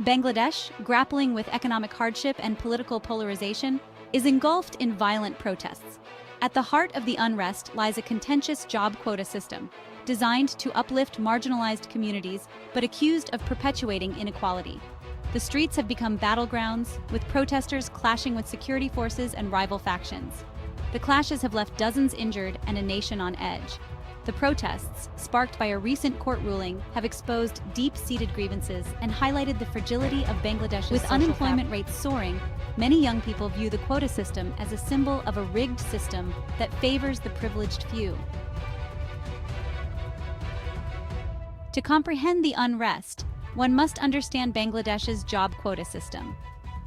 Bangladesh, grappling with economic hardship and political polarization, is engulfed in violent protests. At the heart of the unrest lies a contentious job quota system, designed to uplift marginalized communities but accused of perpetuating inequality. The streets have become battlegrounds, with protesters clashing with security forces and rival factions. The clashes have left dozens injured and a nation on edge. The protests, sparked by a recent court ruling, have exposed deep-seated grievances and highlighted the fragility of Bangladesh's social fabric. With unemployment rates soaring, many young people view the quota system as a symbol of a rigged system that favors the privileged few. To comprehend the unrest, one must understand Bangladesh's job quota system.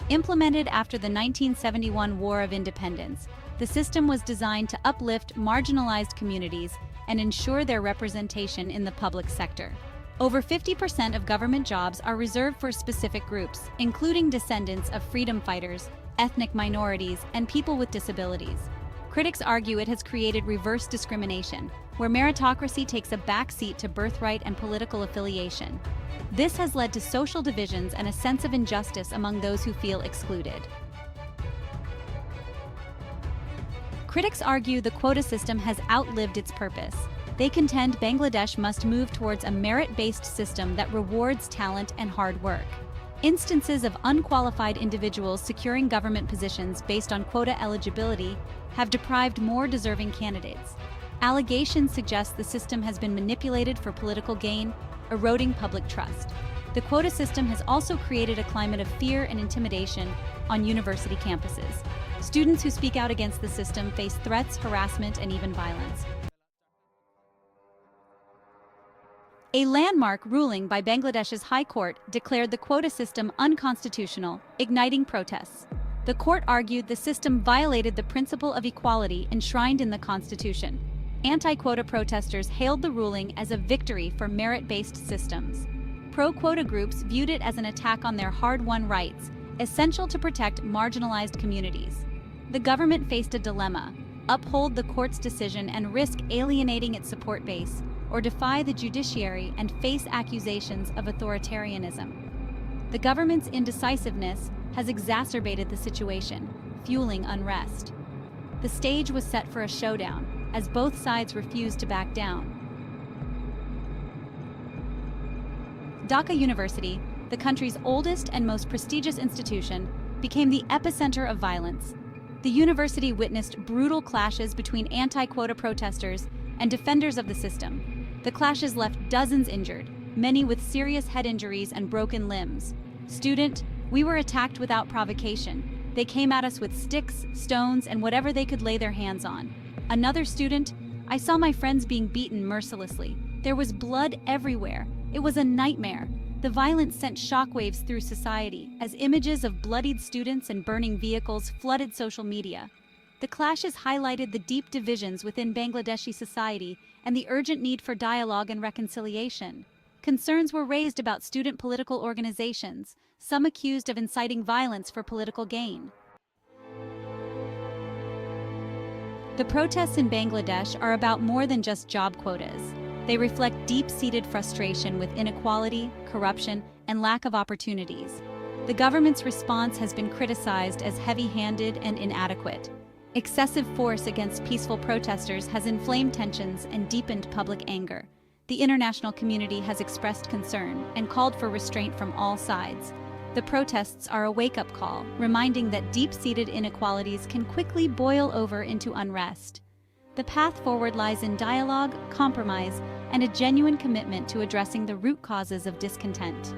Implemented after the 1971 War of Independence, the system was designed to uplift marginalized communities and ensure their representation in the public sector. Over 50% of government jobs are reserved for specific groups, including descendants of freedom fighters, ethnic minorities, and people with disabilities. Critics argue it has created reverse discrimination, where meritocracy takes a backseat to birthright and political affiliation. This has led to social divisions and a sense of injustice among those who feel excluded. Critics argue the quota system has outlived its purpose. They contend Bangladesh must move towards a merit-based system that rewards talent and hard work. Instances of unqualified individuals securing government positions based on quota eligibility have deprived more deserving candidates. Allegations suggest the system has been manipulated for political gain, eroding public trust. The quota system has also created a climate of fear and intimidation on university campuses. Students who speak out against the system face threats, harassment, and even violence. A landmark ruling by Bangladesh's High Court declared the quota system unconstitutional, igniting protests. The court argued the system violated the principle of equality enshrined in the Constitution. Anti-quota protesters hailed the ruling as a victory for merit-based systems. Pro-quota groups viewed it as an attack on their hard-won rights, essential to protect marginalized communities. The government faced a dilemma: uphold the court's decision and risk alienating its support base, or defy the judiciary and face accusations of authoritarianism. The government's indecisiveness has exacerbated the situation, fueling unrest. The stage was set for a showdown, as both sides refused to back down. Dhaka University, the country's oldest and most prestigious institution, became the epicenter of violence. The university witnessed brutal clashes between anti-quota protesters and defenders of the system. The clashes left dozens injured, many with serious head injuries and broken limbs. Student, we were attacked without provocation. They came at us with sticks, stones, and whatever they could lay their hands on. Another student, I saw my friends being beaten mercilessly. There was blood everywhere. It was a nightmare. The violence sent shockwaves through society as images of bloodied students and burning vehicles flooded social media. The clashes highlighted the deep divisions within Bangladeshi society and the urgent need for dialogue and reconciliation. Concerns were raised about student political organizations, some accused of inciting violence for political gain. The protests in Bangladesh are about more than just job quotas. They reflect deep-seated frustration with inequality, corruption, and lack of opportunities. The government's response has been criticized as heavy-handed and inadequate. Excessive force against peaceful protesters has inflamed tensions and deepened public anger. The international community has expressed concern and called for restraint from all sides. The protests are a wake-up call, reminding that deep-seated inequalities can quickly boil over into unrest. The path forward lies in dialogue, compromise, and a genuine commitment to addressing the root causes of discontent.